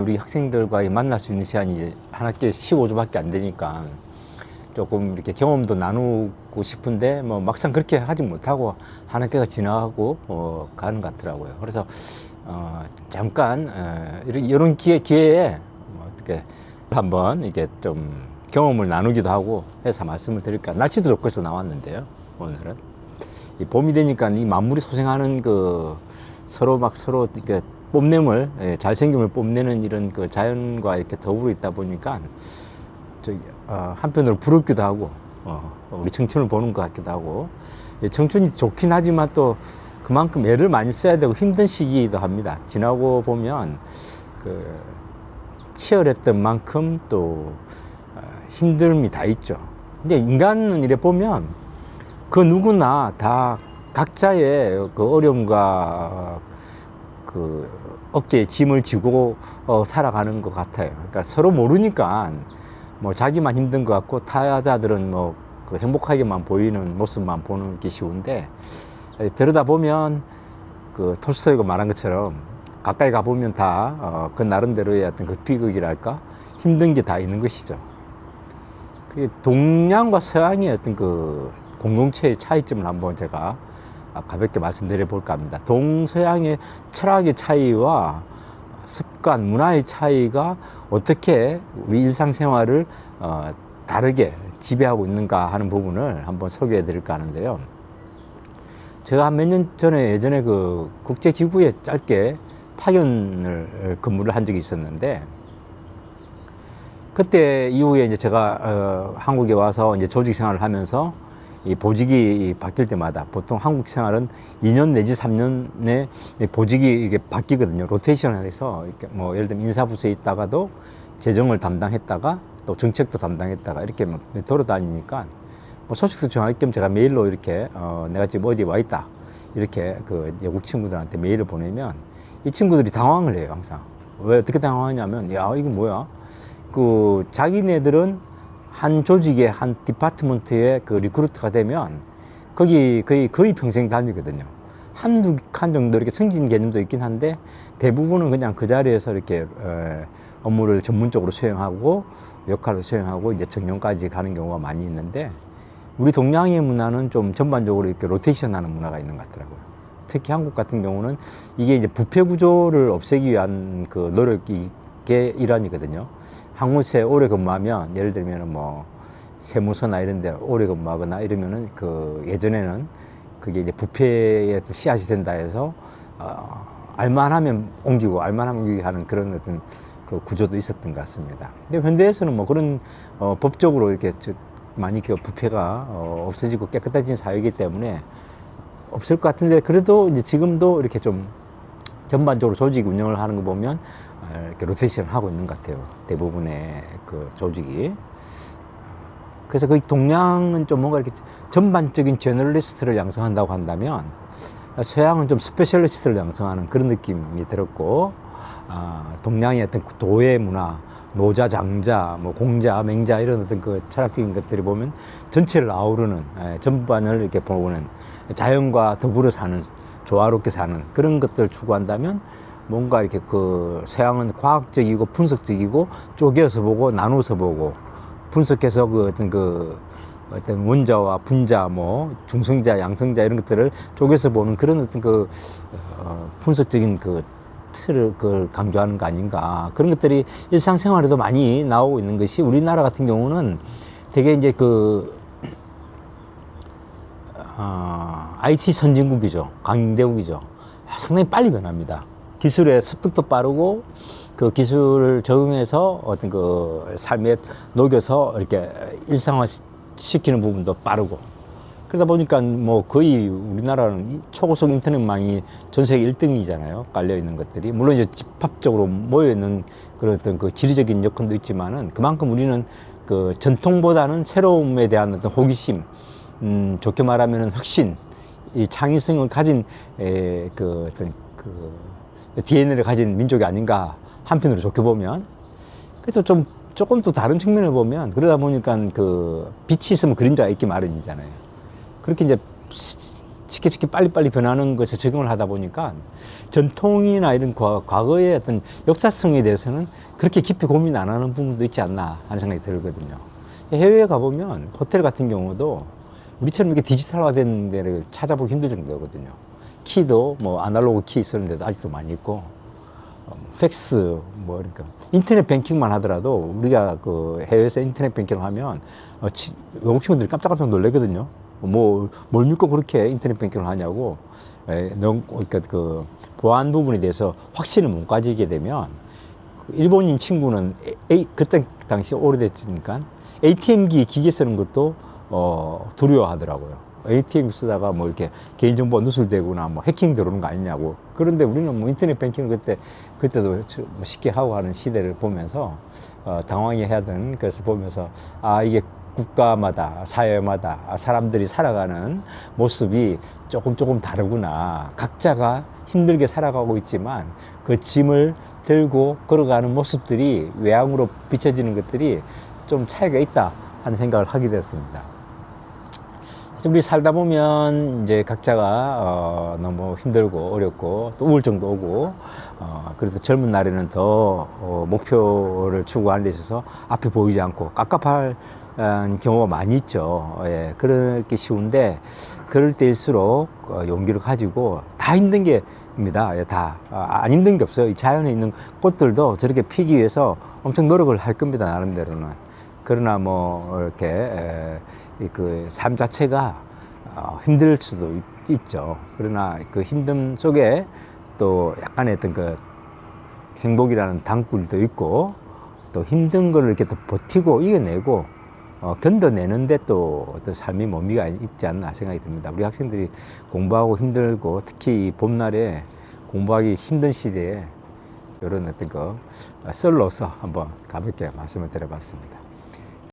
우리 학생들과 만날 수 있는 시간이 한 학기에 15주밖에 안 되니까 조금 이렇게 경험도 나누고 싶은데 뭐 막상 그렇게 하지 못하고 한 학기가 지나가고 가는 것 같더라고요. 그래서 잠깐 이런 기회에 뭐 어떻게 한번 이게 좀 경험을 나누기도 하고 해서 말씀을 드릴까. 날씨도 좋고 해서 나왔는데요. 오늘은 이 봄이 되니까 이 만물이 소생하는 그 서로 이렇게 뽐냄을, 잘생김을 뽐내는 이런 그 자연과 이렇게 더불어 있다 보니까 한편으로 부럽기도 하고 우리 청춘을 보는 것 같기도 하고, 청춘이 좋긴 하지만 또 그만큼 애를 많이 써야 되고 힘든 시기이기도 합니다. 지나고 보면 그 치열했던 만큼 또 힘듦이 다 있죠. 근데 인간은 이래 보면 그 누구나 다 각자의 그 어려움과 그 어깨에 짐을 지고 살아가는 것 같아요. 그러니까 서로 모르니까 뭐 자기만 힘든 것 같고 타자들은 뭐 그 행복하게만 보이는 모습만 보는 게 쉬운데, 들여다 보면 그 톨스토이가 말한 것처럼 가까이 가 보면 다 그 나름대로의 어떤 그 비극이랄까 힘든 게 다 있는 것이죠. 그 동양과 서양의 어떤 그 공동체의 차이점을 한번 제가 가볍게 말씀드려 볼까 합니다. 동서양의 철학의 차이와 습관, 문화의 차이가 어떻게 우리 일상생활을 다르게 지배하고 있는가 하는 부분을 한번 소개해 드릴까 하는데요. 제가 한 몇 년 전에 예전에 그 국제기구에 짧게 파견을 근무를 한 적이 있었는데, 그때 이후에 이제 제가 한국에 와서 이제 조직 생활을 하면서 이 보직이 바뀔 때마다 보통 한국 생활은 2년 내지 3년에 보직이 이게 바뀌거든요. 로테이션을 해서 이렇게 뭐 예를 들면 인사부서에 있다가도 재정을 담당했다가 또 정책도 담당했다가 이렇게 막 돌아다니니까 뭐 소식도 전할 겸 제가 메일로 이렇게 내가 지금 어디 와 있다 이렇게 그 외국 친구들한테 메일을 보내면 이 친구들이 당황을 해요. 항상. 왜 어떻게 당황하냐면, 야 이거 뭐야, 그 자기네들은 한 조직의 한 디파트먼트의 그 리크루트가 되면 거기 거의 평생 다니거든요. 한두 칸 정도 이렇게 승진 개념도 있긴 한데 대부분은 그냥 그 자리에서 이렇게 업무를 전문적으로 수행하고 역할을 수행하고 이제 정년까지 가는 경우가 많이 있는데, 우리 동양의 문화는 좀 전반적으로 이렇게 로테이션 하는 문화가 있는 것 같더라고요. 특히 한국 같은 경우는 이게 이제 부패 구조를 없애기 위한 그 노력이 일환이거든요. 항무소에 오래 근무하면, 예를 들면 뭐 세무서나 이런 데 오래 근무하거나 이러면은 그 예전에는 그게 이제 부패의 씨앗이 된다 해서 알만하면 옮기고 알만하면 옮기고 하는 그런 어떤 그 구조도 있었던 것 같습니다. 근데 현대에서는 뭐 그런 법적으로 이렇게 많이 그 부패가 없어지고 깨끗해진 사회이기 때문에 없을 것 같은데, 그래도 이제 지금도 이렇게 좀 전반적으로 조직 운영을 하는 거 보면 이렇게 로테이션을 하고 있는 것 같아요. 대부분의 그 조직이. 그래서 그 동양은 좀 뭔가 이렇게 전반적인 제너럴리스트를 양성한다고 한다면, 서양은 좀 스페셜리스트를 양성하는 그런 느낌이 들었고, 동양의 어떤 도의 문화, 노자, 장자, 뭐 공자, 맹자 이런 어떤 그 철학적인 것들이 보면 전체를 아우르는, 전반을 이렇게 보는, 자연과 더불어 사는, 조화롭게 사는 그런 것들을 추구한다면, 뭔가 이렇게 그 서양은 과학적이고 분석적이고 쪼개서 보고 나눠서 보고 분석해서 그 어떤 원자와 분자, 뭐 중성자, 양성자 이런 것들을 쪼개서 보는 그런 어떤 그 분석적인 그 틀을 그걸 강조하는 거 아닌가. 그런 것들이 일상생활에도 많이 나오고 있는 것이, 우리나라 같은 경우는 되게 이제 그 IT 선진국이죠. 강대국이죠. 상당히 빨리 변합니다. 기술의 습득도 빠르고 그 기술을 적용해서 어떤 그 삶에 녹여서 이렇게 일상화 시키는 부분도 빠르고, 그러다 보니까 뭐 거의 우리나라는 초고속 인터넷망이 전 세계 1등이잖아요. 깔려 있는 것들이. 물론 이제 집합적으로 모여 있는 그런 어떤 그 지리적인 여건도 있지만은, 그만큼 우리는 그 전통보다는 새로움에 대한 어떤 호기심, 좋게 말하면은 혁신, 이 창의성을 가진 그 어떤 그 DNA를 가진 민족이 아닌가, 한편으로 좋게 보면. 그래서 조금 또 다른 측면을 보면, 그러다 보니까 그 빛이 있으면 그림자가 있기 마련이잖아요. 그렇게 이제 쉽게 빨리빨리 변하는 것에 적응을 하다 보니까 전통이나 이런 과거의 어떤 역사성에 대해서는 그렇게 깊이 고민 안 하는 부분도 있지 않나 하는 생각이 들거든요. 해외에 가보면 호텔 같은 경우도 우리처럼 이렇게 디지털화된 데를 찾아보기 힘들 정도거든요. 키도 뭐 아날로그 키 있었는데도 아직도 많이 있고, 팩스, 뭐, 그러니까 인터넷 뱅킹만 하더라도 우리가 그 해외에서 인터넷 뱅킹을 하면 외국 친구들이 깜짝깜짝 놀라거든요. 뭘 믿고 그렇게 인터넷 뱅킹을 하냐고. 그러니까 그 보안 부분에 대해서 확신을 못 가지게 되면, 일본인 친구는 그때 당시 오래됐으니까 ATM기 기계 쓰는 것도 두려워하더라고요. ATM 쓰다가 뭐 이렇게 개인정보가 누설되거나 뭐 해킹 들어오는 거 아니냐고. 그런데 우리는 뭐 인터넷 뱅킹을 그때도 쉽게 하고 하는 시대를 보면서 당황해 하던 것을 보면서, 아, 이게 국가마다 사회마다 사람들이 살아가는 모습이 조금 다르구나. 각자가 힘들게 살아가고 있지만 그 짐을 들고 걸어가는 모습들이, 외향으로 비춰지는 것들이 좀 차이가 있다 하는 생각을 하게 되었습니다. 우리 살다 보면 이제 각자가 너무 힘들고 어렵고 또 우울증도 오고, 그래서 젊은 날에는 더 목표를 추구하는 데 있어서 앞이 보이지 않고 깝깝할 경우가 많이 있죠. 예, 그렇게 쉬운데, 그럴 때일수록 용기를 가지고, 다 힘든 게 입니다. 예, 안 힘든 게 없어요. 이 자연에 있는 꽃들도 저렇게 피기 위해서 엄청 노력을 할 겁니다, 나름대로는. 그러나 뭐 이렇게 그 삶 자체가 힘들 수도 있죠. 그러나 그 힘듦 속에 또 약간의 어떤 그 행복이라는 단꿀도 있고, 또 힘든 걸 이렇게 또 버티고 이겨내고 견뎌내는데 또 어떤 삶의 묘미가 있지 않나 생각이 듭니다. 우리 학생들이 공부하고 힘들고, 특히 이 봄날에 공부하기 힘든 시대에 이런 어떤 썰로서 한번 가볍게 말씀을 드려봤습니다.